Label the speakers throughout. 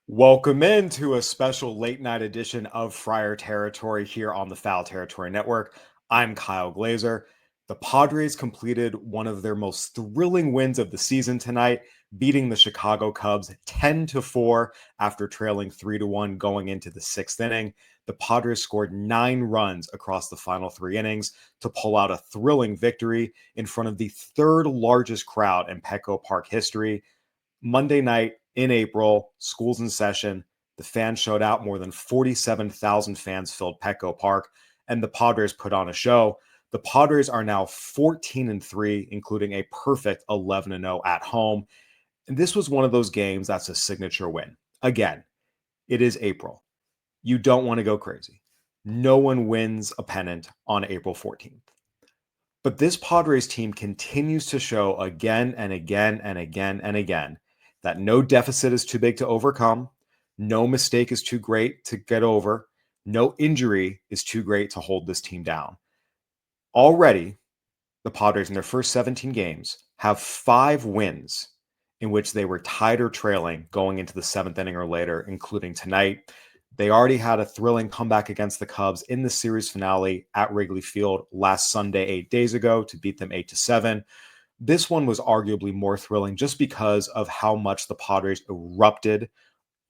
Speaker 1: Welcome into a special late night edition of Friar Territory here on the Foul Territory Network. I'm Kyle Glaser. The Padres completed one of their most thrilling wins of the season tonight, beating the Chicago Cubs 10-4 after trailing 3-1 going into the sixth inning. The Padres scored 9 runs across the final 3 innings to pull out a thrilling victory in front of the third largest crowd in Petco Park history. Monday night in April, school's in session. The fans showed out. More than 47,000 fans filled Petco Park, and the Padres put on a show. The Padres are now 14-3, including a perfect 11-0 at home. And this was one of those games that's a signature win. Again, it is April. You don't want to go crazy. No one wins a pennant on April 14th. But this Padres team continues to show again and again and again and again that no deficit is too big to overcome, no mistake is too great to get over, no injury is too great to hold this team down. Already, the Padres in their first 17 games have 5 wins in which they were tied or trailing going into the 7th inning or later, including tonight. They already had a thrilling comeback against the Cubs in the series finale at Wrigley Field last Sunday, 8 days ago, to beat them 8-7. This one was arguably more thrilling just because of how much the Padres erupted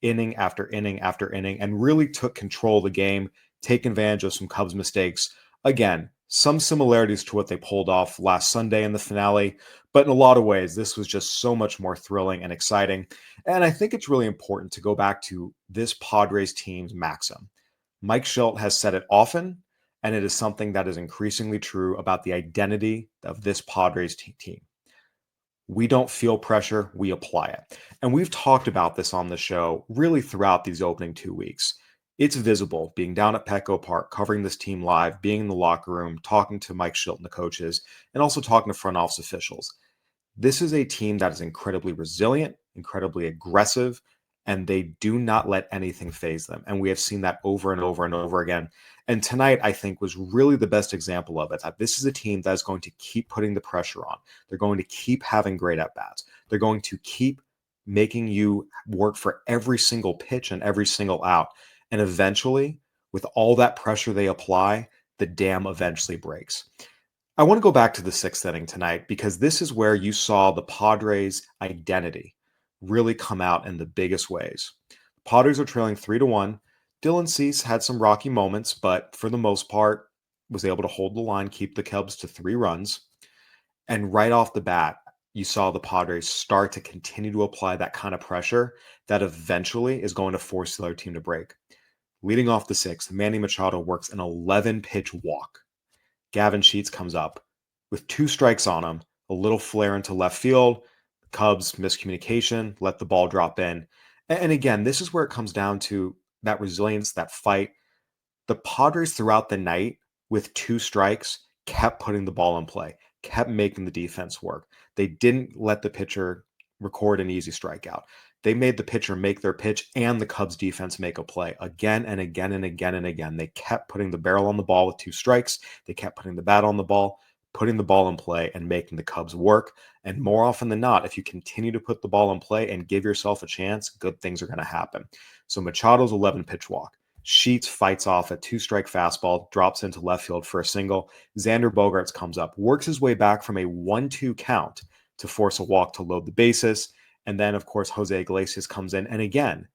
Speaker 1: inning after inning after inning and really took control of the game, taking advantage of some Cubs mistakes. Again, some similarities to what they pulled off last Sunday in the finale, but in a lot of ways, this was just so much more thrilling and exciting. And I think it's really important to go back to this Padres team's maxim. Mike Shildt has said it often, and it is something that is increasingly true about the identity of this Padres team. We don't feel pressure, we apply it. And we've talked about this on the show really throughout these opening 2 weeks. It's visible being down at Petco Park, covering this team live, being in the locker room, talking to Mike Shildt and the coaches, and also talking to front office officials. This is a team that is incredibly resilient, incredibly aggressive, and they do not let anything phase them. And we have seen that over and over and over again. And tonight, I think, was really the best example of it. That this is a team that is going to keep putting the pressure on. They're going to keep having great at-bats. They're going to keep making you work for every single pitch and every single out. And eventually, with all that pressure they apply, the dam eventually breaks. I want to go back to the sixth inning tonight because this is where you saw the Padres' identity really come out in the biggest ways. The Padres are trailing 3-1. Dylan Cease had some rocky moments, but for the most part, was able to hold the line, keep the Cubs to 3 runs. And right off the bat, you saw the Padres start to continue to apply that kind of pressure that eventually is going to force the other team to break. Leading off the sixth, Manny Machado works an 11-pitch walk. Gavin Sheets comes up with 2 strikes on him, a little flare into left field. Cubs miscommunication, let the ball drop in. And again, this is where it comes down to that resilience, that fight. The Padres throughout the night with 2 strikes kept putting the ball in play, kept making the defense work. They didn't let the pitcher record an easy strikeout. They made the pitcher make their pitch and the Cubs defense make a play again and again and again and again. They kept putting the barrel on the ball with 2 strikes. They kept putting the bat on the ball, putting the ball in play and making the Cubs work. And more often than not, if you continue to put the ball in play and give yourself a chance, good things are going to happen. So Machado's 11-pitch walk. Sheets fights off a 2-strike fastball, drops into left field for a single. Xander Bogaerts comes up, works his way back from a 1-2 count to force a walk to load the bases. And then, of course, Jose Iglesias comes in. And again,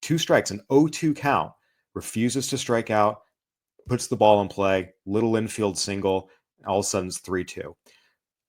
Speaker 1: 2 strikes, an 0-2 count, refuses to strike out, puts the ball in play, little infield single. All of a sudden, it's 3-2.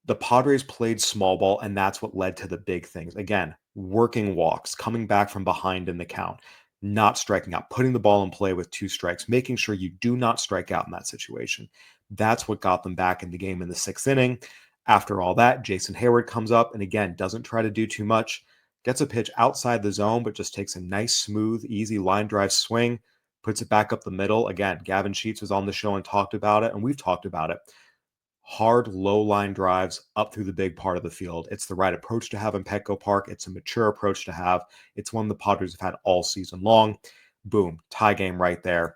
Speaker 1: The Padres played small ball, and that's what led to the big things. Again, working walks, coming back from behind in the count, not striking out, putting the ball in play with 2 strikes, making sure you do not strike out in that situation. That's what got them back in the game in the 6th inning. After all that, Jason Hayward comes up and again, doesn't try to do too much, gets a pitch outside the zone, but just takes a nice, smooth, easy line drive swing, puts it back up the middle. Again, Gavin Sheets was on the show and talked about it, and we've talked about it. Hard, low line drives up through the big part of the field. It's the right approach to have in Petco Park. It's a mature approach to have. It's one the Padres have had all season long. Boom, tie game right there.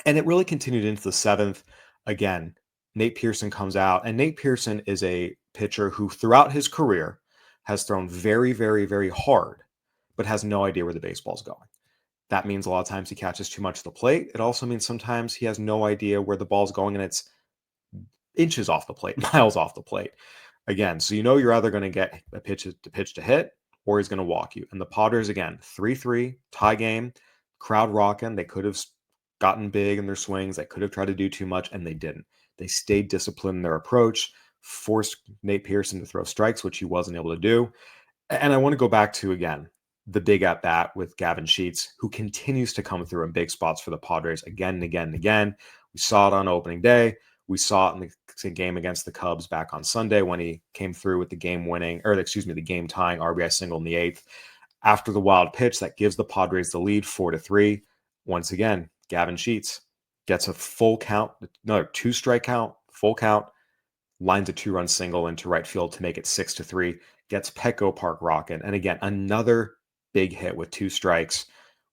Speaker 1: And it really continued into the 7th. Again, Nate Pearson comes out, and Nate Pearson is a pitcher who throughout his career has thrown very, very, very hard, but has no idea where the baseball's going. That means a lot of times he catches too much of the plate. It also means sometimes he has no idea where the ball's going and it's inches off the plate, miles off the plate. Again, so you're either going to get a pitch to hit or he's going to walk you. And the Padres, again, 3-3, tie game, crowd rocking. They could have gotten big in their swings. They could have tried to do too much, and they didn't. They stayed disciplined in their approach, forced Nate Pearson to throw strikes, which he wasn't able to do. And I want to go back to, again, the big at bat with Gavin Sheets, who continues to come through in big spots for the Padres again and again and again. We saw it on opening day. We saw it in the game against the Cubs back on Sunday when he came through with the game tying RBI single in the 8th. After the wild pitch that gives the Padres the lead 4-3. Once again, Gavin Sheets gets a full count, another 2-strike count, full count, lines a 2-run single into right field to make it 6-3, gets Petco Park rocking. And again, another big hit with 2 strikes.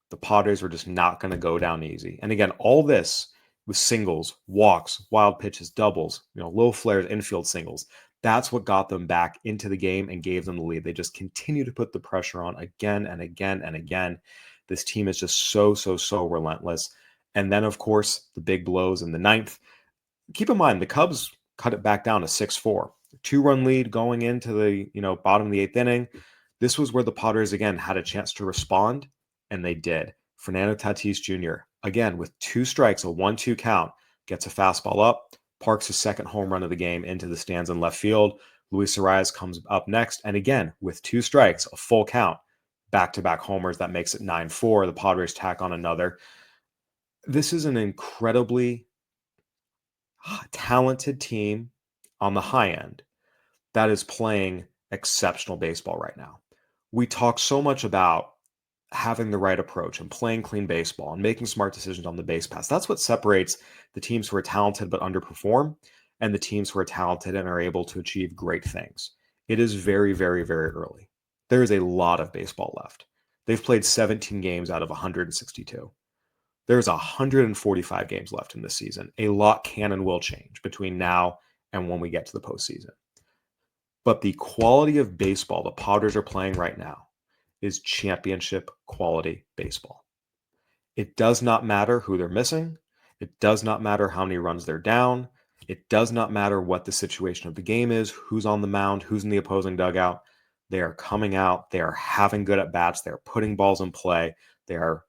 Speaker 1: The Padres were just not going to go down easy. And again, all this with singles, walks, wild pitches, doubles, low flares, infield singles. That's what got them back into the game and gave them the lead. They just continue to put the pressure on again and again and again. This team is just so relentless. And then, of course, the big blows in the 9th. Keep in mind, the Cubs cut it back down to 6-4. 2-run lead going into the bottom of the 8th inning. This was where the Padres, again, had a chance to respond, and they did. Fernando Tatis Jr., again, with 2 strikes, a 1-2 count, gets a fastball up, parks his second home run of the game into the stands in left field. Luis Arias comes up next, and again, with 2 strikes, a full count, back-to-back homers, that makes it 9-4. The Padres tack on another. This is an incredibly talented team on the high end that is playing exceptional baseball right now. We talk so much about having the right approach and playing clean baseball and making smart decisions on the base pass. That's what separates the teams who are talented but underperform and the teams who are talented and are able to achieve great things. It is very, very, very early. There is a lot of baseball left. They've played 17 games out of 162. There's 145 games left in this season. A lot can and will change between now and when we get to the postseason. But the quality of baseball the Padres are playing right now is championship quality baseball. It does not matter who they're missing. It does not matter how many runs they're down. It does not matter what the situation of the game is, who's on the mound, who's in the opposing dugout. They are coming out. They are having good at-bats. They're putting balls in play. They are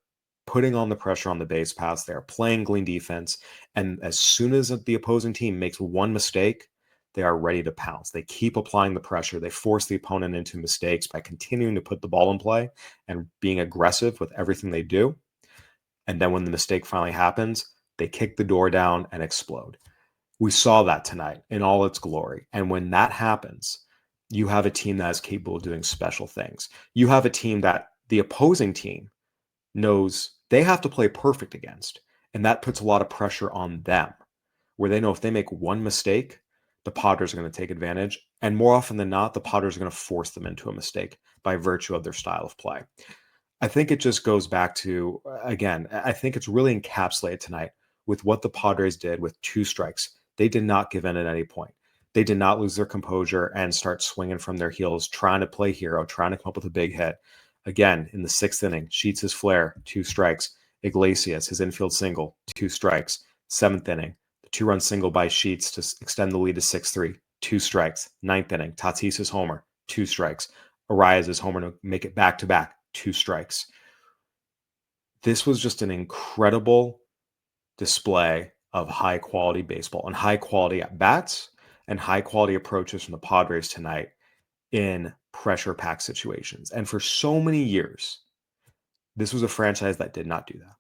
Speaker 1: putting on the pressure on the base paths. They're playing clean defense. And as soon as the opposing team makes one mistake, they are ready to pounce. They keep applying the pressure. They force the opponent into mistakes by continuing to put the ball in play and being aggressive with everything they do. And then when the mistake finally happens, they kick the door down and explode. We saw that tonight in all its glory. And when that happens, you have a team that is capable of doing special things. You have a team that the opposing team knows they have to play perfect against. And that puts a lot of pressure on them, where they know if they make one mistake, the Padres are going to take advantage. And more often than not, the Padres are going to force them into a mistake by virtue of their style of play. I think it just goes back to, again, I think it's really encapsulated tonight with what the Padres did with 2 strikes. They did not give in at any point. They did not lose their composure and start swinging from their heels, trying to play hero, trying to come up with a big hit. Again, in the 6th inning, Sheets his flare, 2 strikes. Iglesias, his infield single, 2 strikes. 7th inning, the 2-run single by Sheets to extend the lead to 6-3, 2 strikes. 9th inning, Tatis's homer, 2 strikes. Arias' homer to make it back-to-back, 2 strikes. This was just an incredible display of high-quality baseball and high-quality at-bats and high-quality approaches from the Padres tonight in pressure-packed situations. And for so many years, this was a franchise that did not do that.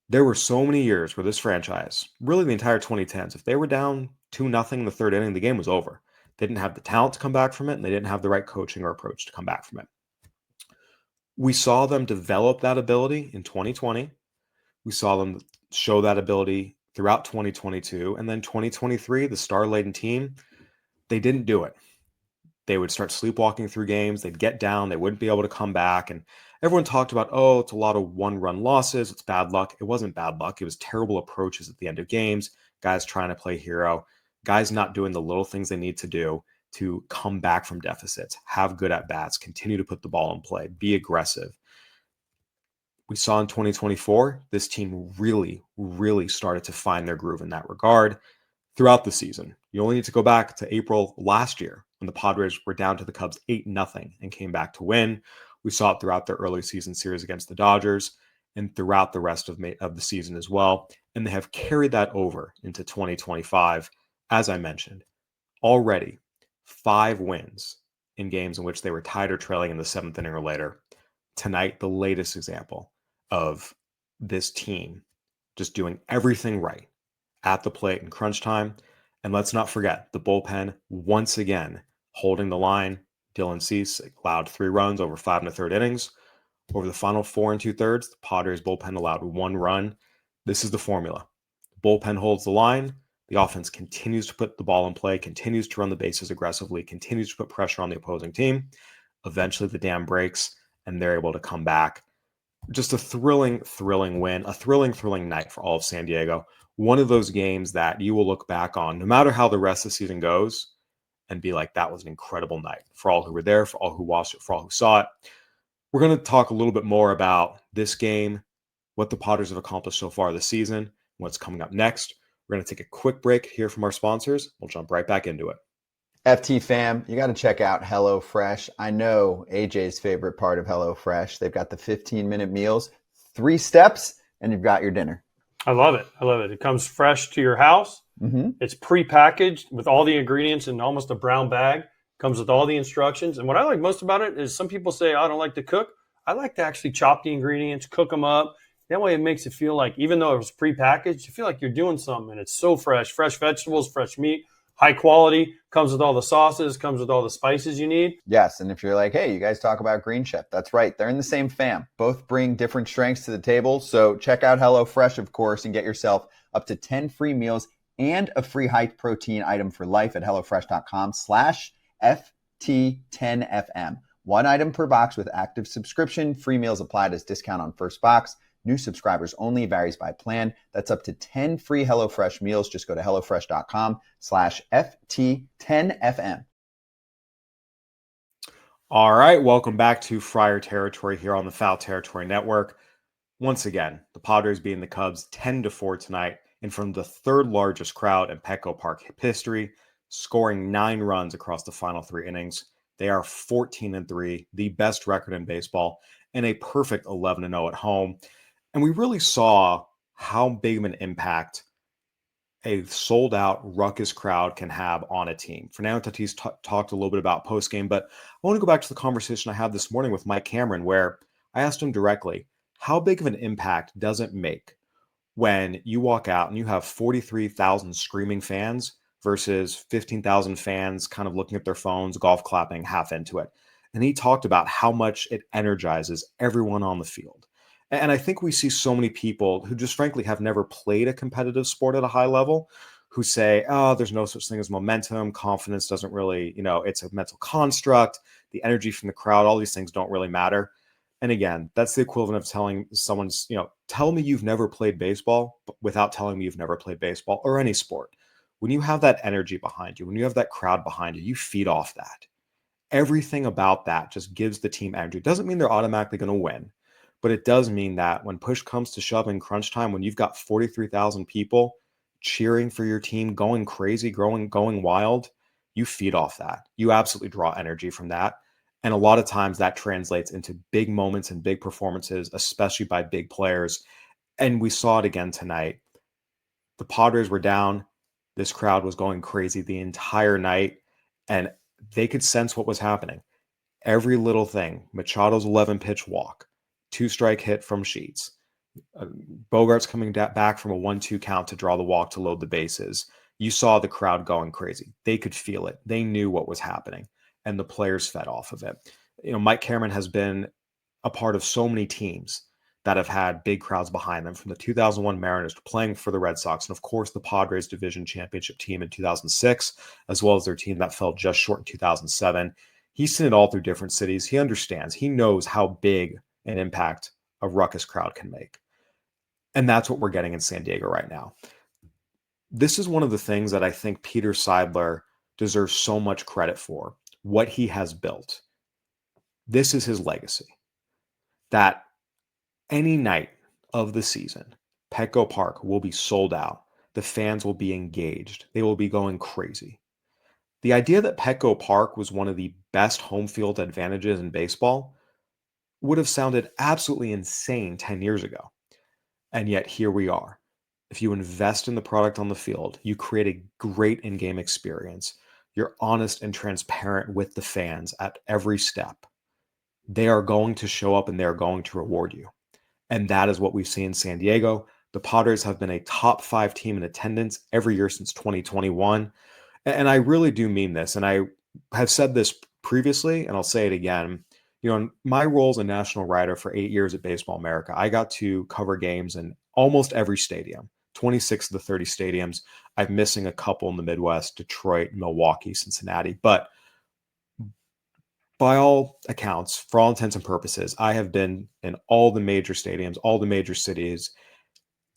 Speaker 1: There were so many years where this franchise, really the entire 2010s, if they were down 2-0 in the 3rd inning, the game was over. They didn't have the talent to come back from it, and they didn't have the right coaching or approach to come back from it. We saw them develop that ability in 2020. We saw them show that ability throughout 2022. And then 2023, the star-laden team, they didn't do it. They would start sleepwalking through games. They'd get down. They wouldn't be able to come back. And everyone talked about, oh, it's a lot of one-run losses. It's bad luck. It wasn't bad luck. It was terrible approaches at the end of games, guys trying to play hero, guys not doing the little things they need to do. to come back from deficits, have good at-bats, continue to put the ball in play, be aggressive. We saw in 2024, this team really, really started to find their groove in that regard throughout the season. You only need to go back to April last year when the Padres were down to the Cubs 8-0 and came back to win. We saw it throughout their early season series against the Dodgers and throughout the rest of the season as well. And they have carried that over into 2025. As I mentioned, already 5 wins in games in which they were tied or trailing in the 7th inning or later. Tonight, the latest example of this team just doing everything right at the plate in crunch time. And let's not forget the bullpen once again holding the line. Dylan Cease allowed 3 runs over 5 1/3 innings. Over the final 4 2/3, the Padres bullpen allowed 1 run. This is the formula. The bullpen holds the line. The offense continues to put the ball in play, continues to run the bases aggressively, continues to put pressure on the opposing team. Eventually, the dam breaks, and they're able to come back. Just a thrilling, thrilling win, a thrilling, thrilling night for all of San Diego. One of those games that you will look back on, no matter how the rest of the season goes, and be like, that was an incredible night for all who were there, for all who watched it, for all who saw it. We're going to talk a little bit more about this game, what the Padres have accomplished so far this season, what's coming up next. We're going to take a quick break here from our sponsors. We'll jump right back into it.
Speaker 2: FT fam, you got to check out HelloFresh. I know AJ's favorite part of HelloFresh. They've got the 15-minute meals, 3 steps, and you've got your dinner.
Speaker 3: I love it. I love it. It comes fresh to your house.
Speaker 2: Mm-hmm.
Speaker 3: It's pre-packaged with all the ingredients in almost a brown bag. Comes with all the instructions. And what I like most about it is some people say, I don't like to cook. I like to actually chop the ingredients, cook them up. That way it makes it feel like, even though it was pre-packaged, you feel like you're doing something. And it's so fresh. Fresh vegetables, fresh meat, high quality. Comes with all the sauces, comes with all the spices you need.
Speaker 2: Yes, and if you're like, hey, you guys talk about Green Chef, that's right. They're in the same fam. Both bring different strengths to the table. So check out HelloFresh, of course, and get yourself up to 10 free meals and a free high protein item for life at HelloFresh.com/FT10FM. 1 item per box with active subscription. Free meals applied as discount on first box. New subscribers only, varies by plan. That's up to 10 free HelloFresh meals. Just go to HelloFresh.com/FT10FM.
Speaker 1: All right, welcome back to Friar Territory here on the Foul Territory Network. Once again, the Padres beating the Cubs 10-4 tonight in front of the 3rd largest crowd in Petco Park history, scoring 9 runs across the final 3 innings. They are 14-3, the best record in baseball, and a perfect 11-0 at home. And we really saw how big of an impact a sold-out ruckus crowd can have on a team. Fernando Tatis talked a little bit about postgame, but I want to go back to the conversation I had this morning with Mike Cameron, where I asked him directly, how big of an impact does it make when you walk out and you have 43,000 screaming fans versus 15,000 fans kind of looking at their phones, golf clapping half into it? And he talked about how much it energizes everyone on the field. And I think we see so many people who just frankly have never played a competitive sport at a high level who say, oh, there's no such thing as momentum. Confidence doesn't really, it's a mental construct. The energy from the crowd, all these things don't really matter. And again, that's the equivalent of telling someone's, tell me you've never played baseball without telling me you've never played baseball or any sport. When you have that energy behind you, when you have that crowd behind you, you feed off that. Everything about that just gives the team energy. It doesn't mean they're automatically going to win, but it does mean that when push comes to shove in crunch time, when you've got 43,000 people cheering for your team, going crazy, going wild, you feed off that. You absolutely draw energy from that. And a lot of times that translates into big moments and big performances, especially by big players. And we saw it again tonight. The Padres were down. This crowd was going crazy the entire night, and they could sense what was happening. Every little thing, Machado's 11-pitch walk, 2-strike hit from Sheets, Bogart's coming back from a 1-2 count to draw the walk to load the bases. You saw the crowd going crazy. They could feel it. They knew what was happening, and the players fed off of it. Mike Cameron has been a part of so many teams that have had big crowds behind them, from the 2001 Mariners to playing for the Red Sox, and of course the Padres division championship team in 2006, as well as their team that fell just short in 2007. He's seen it all through different cities. He understands. He knows how big an impact a ruckus crowd can make. And that's what we're getting in San Diego right now. This is one of the things that I think Peter Seidler deserves so much credit for what he has built. This is his legacy. That any night of the season, Petco Park will be sold out. The fans will be engaged. They will be going crazy. The idea that Petco Park was one of the best home field advantages in baseball would have sounded absolutely insane 10 years ago. And yet here we are. If you invest in the product on the field, you create a great in-game experience. You're honest and transparent with the fans at every step. They are going to show up and they're going to reward you. And that is what we've seen in San Diego. The Padres have been a top 5 team in attendance every year since 2021. And I really do mean this. And I have said this previously, and I'll say it again. In my role as a national writer for 8 years at Baseball America, I got to cover games in almost every stadium, 26 of the 30 stadiums. I'm missing a couple in the Midwest, Detroit, Milwaukee, Cincinnati. But by all accounts, for all intents and purposes, I have been in all the major stadiums, all the major cities.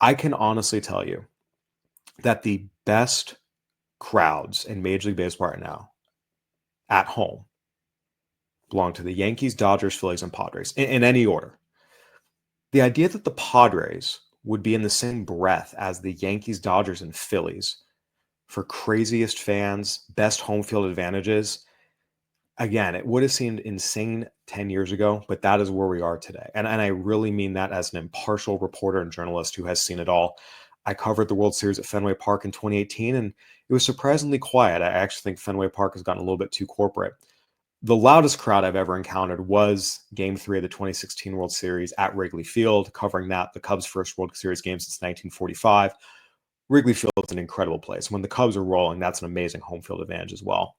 Speaker 1: I can honestly tell you that the best crowds in Major League Baseball right now at home belong to the Yankees, Dodgers, Phillies, and Padres in any order. The idea that the Padres would be in the same breath as the Yankees, Dodgers, and Phillies for craziest fans, best home field advantages, again, it would have seemed insane 10 years ago, but that is where we are today. And I really mean that as an impartial reporter and journalist who has seen it all. I covered the World Series at Fenway Park in 2018, and it was surprisingly quiet. I actually think Fenway Park has gotten a little bit too corporate. The loudest crowd I've ever encountered was Game 3 of the 2016 World Series at Wrigley Field, covering that, the Cubs' first World Series game since 1945. Wrigley Field is an incredible place. When the Cubs are rolling, that's an amazing home field advantage as well.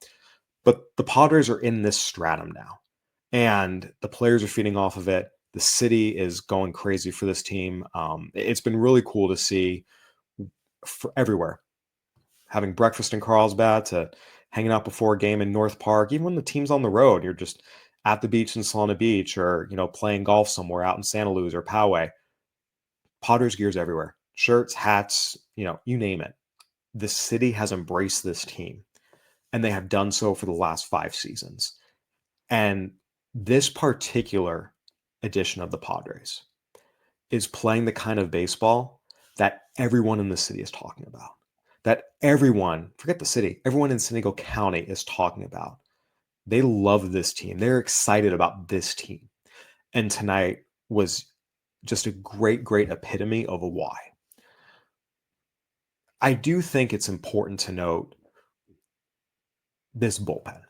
Speaker 1: But the Padres are in this stratum now, and the players are feeding off of it. The city is going crazy for this team. It's been really cool to see everywhere. Having breakfast in Carlsbad to hanging out before a game in North Park, even when the team's on the road, you're just at the beach in Solana Beach or, playing golf somewhere out in Santa Luz or Poway. Padres gear's everywhere. Shirts, hats, you name it. The city has embraced this team, and they have done so for the last 5 seasons. And this particular edition of the Padres is playing the kind of baseball that everyone in the city is talking about. That everyone, forget the city, everyone in San Diego County is talking about. They love this team. They're excited about this team. And tonight was just a great, great epitome of a why. I do think it's important to note this bullpen.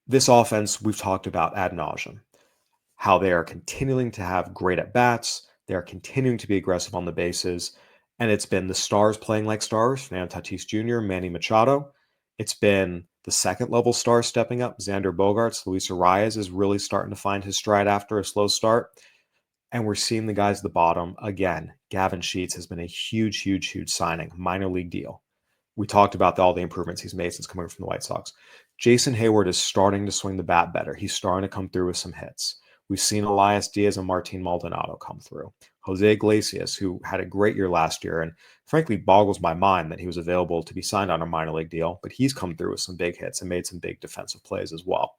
Speaker 1: This offense we've talked about ad nauseum, how they are continuing to have great at-bats. They are continuing to be aggressive on the bases. And it's been the stars playing like stars, Fernando Tatis Jr., Manny Machado. It's been the second-level stars stepping up, Xander Bogaerts. Luis Arias is really starting to find his stride after a slow start. And we're seeing the guys at the bottom. Again, Gavin Sheets has been a huge, huge, huge signing, minor league deal. We talked about all the improvements he's made since coming from the White Sox. Jason Hayward is starting to swing the bat better. He's starting to come through with some hits. We've seen Elias Diaz and Martin Maldonado come through. Jose Iglesias, who had a great year last year and frankly boggles my mind that he was available to be signed on a minor league deal, but he's come through with some big hits and made some big defensive plays as well.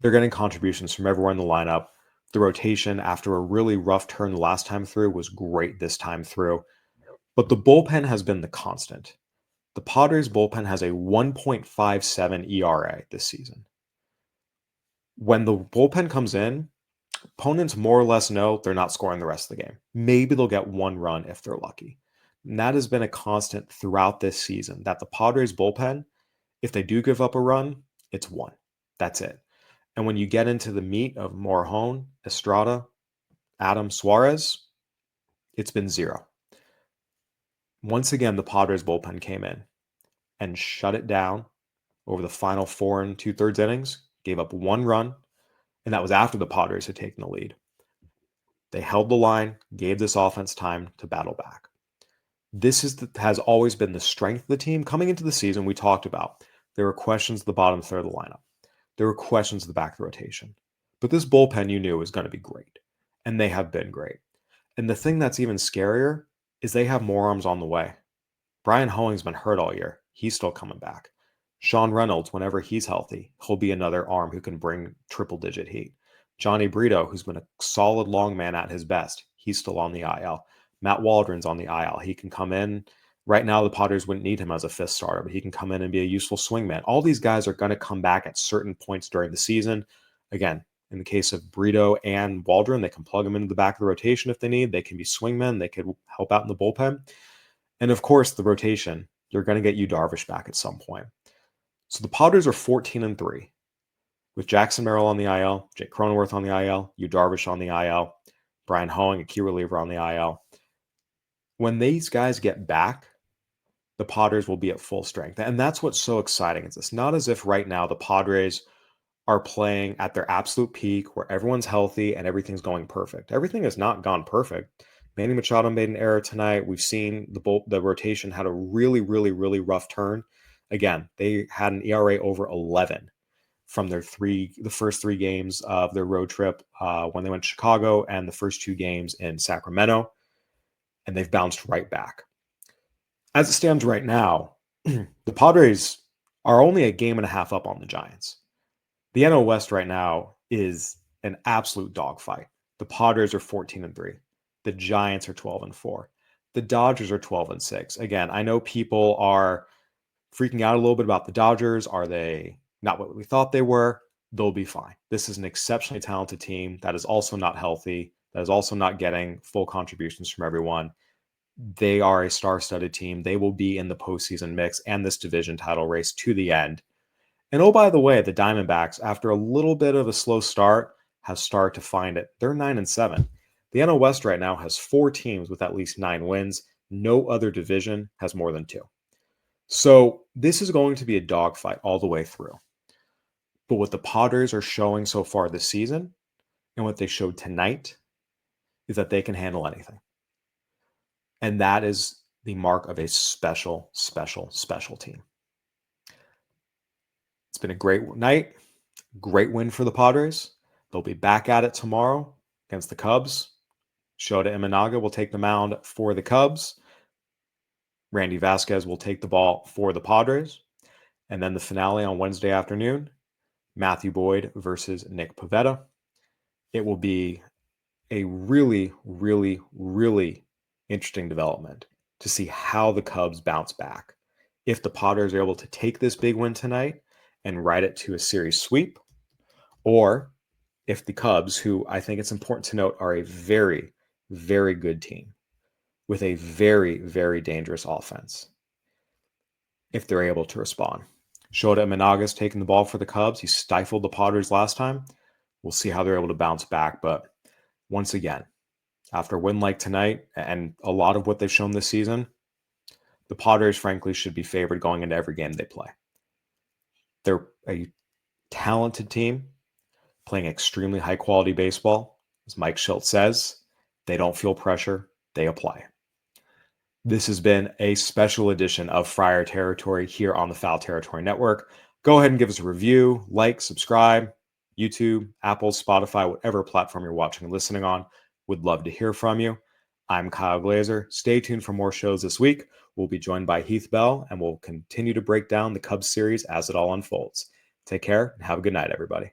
Speaker 1: They're getting contributions from everywhere in the lineup. The rotation, after a really rough turn the last time through, was great this time through. But the bullpen has been the constant. The Padres bullpen has a 1.57 ERA this season. When the bullpen comes in, opponents more or less know they're not scoring the rest of the game. Maybe they'll get one run if they're lucky. And that has been a constant throughout this season, that the Padres bullpen, if they do give up a run, it's one. That's it. And when you get into the meat of Morejon, Estrada, Adams, Suarez, it's been 0. Once again, the Padres bullpen came in and shut it down over the final 4 2/3 innings, gave up 1 run, and that was after the Padres had taken the lead. They held the line, gave this offense time to battle back. This has always been the strength of the team. Coming into the season, we talked about there were questions at the bottom third of the lineup. There were questions at the back of the rotation. But this bullpen you knew was going to be great, and they have been great. And the thing that's even scarier is they have more arms on the way. Brian Hoeing's been hurt all year. He's still coming back. Sean Reynolds, whenever he's healthy, he'll be another arm who can bring triple-digit heat. Johnny Brito, who's been a solid long man at his best, he's still on the IL. Matt Waldron's on the IL. He can come in. Right now, the Padres wouldn't need him as a fifth starter, but he can come in and be a useful swingman. All these guys are going to come back at certain points during the season. Again, in the case of Brito and Waldron, they can plug them into the back of the rotation if they need. They can be swingmen. They could help out in the bullpen. And of course, the rotation, you're going to get Yu Darvish back at some point. So the Padres are 14-3 with Jackson Merrill on the IL, Jake Cronenworth on the IL, Yu Darvish on the IL, Brian Hoeing, a key reliever, on the IL. When these guys get back, the Padres will be at full strength. And that's what's so exciting. It's not as if right now the Padres are playing at their absolute peak where everyone's healthy and everything's going perfect. Everything has not gone perfect. Manny Machado made an error tonight. We've seen the rotation had a really, really, really rough turn. Again, they had an ERA over 11 from the first 3 games of their road trip when they went to Chicago and the first 2 games in Sacramento, and they've bounced right back. As it stands right now, the Padres are only a game and a half up on the Giants. The NL West right now is an absolute dogfight. The Padres are 14-3. The Giants are 12-4. The Dodgers are 12-6. Again, I know people are freaking out a little bit about the Dodgers. Are they not what we thought they were? They'll be fine. This is an exceptionally talented team that is also not healthy, that is also not getting full contributions from everyone. They are a star-studded team. They will be in the postseason mix and this division title race to the end. And oh, by the way, the Diamondbacks, after a little bit of a slow start, have started to find it. They're 9-7. The NL West right now has 4 teams with at least 9 wins. No other division has more than 2. So this is going to be a dogfight all the way through. But what the Padres are showing so far this season and what they showed tonight is that they can handle anything. And that is the mark of a special, special, special team. It's been a great night, great win for the Padres. They'll be back at it tomorrow against the Cubs. Shota Imanaga will take the mound for the Cubs. Randy Vasquez will take the ball for the Padres. And then the finale on Wednesday afternoon, Matthew Boyd versus Nick Pivetta. It will be a really, really, really interesting development to see how the Cubs bounce back. If the Padres are able to take this big win tonight and ride it to a series sweep, or if the Cubs, who I think it's important to note are a very, very good team with a very, very dangerous offense, if they're able to respond. Shota Imanaga's taking the ball for the Cubs. He stifled the Padres last time. We'll see how they're able to bounce back. But once again, after a win like tonight and a lot of what they've shown this season, the Padres, frankly, should be favored going into every game they play. They're a talented team playing extremely high-quality baseball. As Mike Schultz says, they don't feel pressure, they apply. This has been a special edition of Friar Territory here on the Foul Territory Network. Go ahead and give us a review, like, subscribe, YouTube, Apple, Spotify, whatever platform you're watching and listening on. Would love to hear from you. I'm Kyle Glaser. Stay tuned for more shows this week. We'll be joined by Heath Bell, and we'll continue to break down the Cubs series as it all unfolds. Take care and have a good night, everybody.